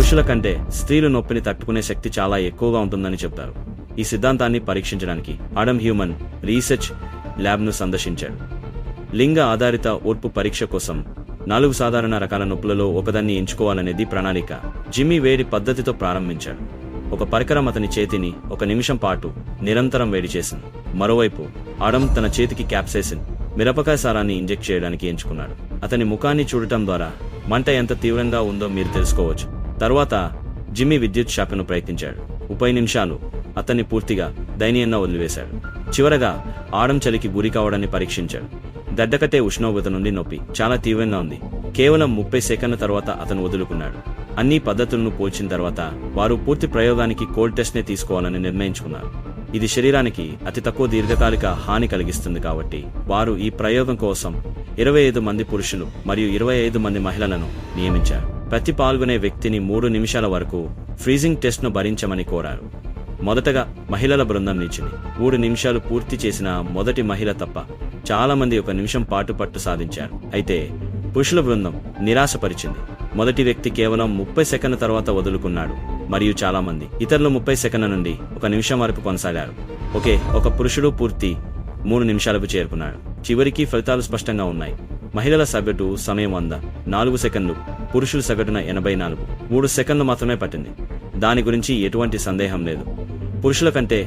పురుషుల కంటే స్త్రీలు నొప్పిని తట్టుకునే శక్తి చాలా ఎక్కువగా ఉంటుందని చెప్తారు. ఈ సిద్ధాంతాన్ని పరీక్షించడానికి ఆడమ్ హ్యూమన్ రీసెర్చ్ ల్యాబ్ను సందర్శించాడు. లింగ ఆధారిత ఓర్పు పరీక్ష కోసం 4 సాధారణ రకాల నొప్పులలో ఒకదాన్ని ఎంచుకోవాలనేది ప్రణాళిక. జిమ్మీ వేడి పద్ధతితో ప్రారంభించాడు. ఒక పరికరం అతని చేతిని 1 నిమిషం పాటు నిరంతరం వేడి చేసింది. మరోవైపు ఆడమ్ తన చేతికి క్యాప్సైసిన్ మిరపకాయ సారాన్ని ఇంజెక్ట్ చేయడానికి ఎంచుకున్నాడు. అతని ముఖాన్ని చూడటం ద్వారా మంట ఎంత తీవ్రంగా ఉందో మీరు తెలుసుకోవచ్చు. తరువాత జిమ్మీ విద్యుత్ షాక్ను ప్రయత్నించాడు. 30 నిమిషాలు అతన్ని పూర్తిగా దయనీయంగా వదిలివేశాడు. చివరగా ఆడమ్ చలికి గురి కావడాన్ని పరీక్షించాడు. గడ్డకట్టే ఉష్ణోగ్రత నుండి నొప్పి చాలా తీవ్రంగా ఉంది. కేవలం 30 సెకన్ల తర్వాత అతను వదులుకున్నాడు. అన్ని పద్ధతులను పోల్చిన తర్వాత వారు పూర్తి ప్రయోగానికి కోల్డ్ టెస్ట్నే తీసుకోవాలని నిర్ణయించుకున్నారు. ఇది శరీరానికి అతి తక్కువ దీర్ఘకాలిక హాని కలిగిస్తుంది కాబట్టి వారు ఈ ప్రయోగం కోసం 25 మంది పురుషులు మరియు 25 మంది మహిళలను నియమించారు. ప్రతి పాల్గొనే వ్యక్తిని 3 నిమిషాల వరకు ఫ్రీజింగ్ టెస్ట్ను భరించమని కోరారు. మొదటగా మహిళల బృందం నిలిచింది. 3 నిమిషాలు పూర్తి చేసిన మొదటి మహిళ తప్ప చాలా మంది 1 నిమిషం పాటు పట్టు సాధించారు. అయితే పురుషుల బృందం నిరాశపరిచింది. మొదటి వ్యక్తి కేవలం 30 సెకన్ల తర్వాత వదులుకున్నాడు మరియు చాలా మంది ఇతరులు 30 సెకన్ల నుండి 1 నిమిషం వరకు కొనసాగారు. ఒక పురుషుడు పూర్తి 3 నిమిషాలకు చేరుకున్నాడు. చివరికి ఫలితాలు స్పష్టంగా ఉన్నాయి. మహిళల సగటు సమయం 4 సెకన్లు, పురుషుల సగటున 84, 3 సెకన్లు మాత్రమే పట్టింది. దాని గురించి ఎటువంటి సందేహం లేదు. పురుషుల కంటే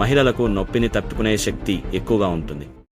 మహిళలకు నొప్పిని తట్టుకునే శక్తి ఎక్కువగా ఉంటుంది.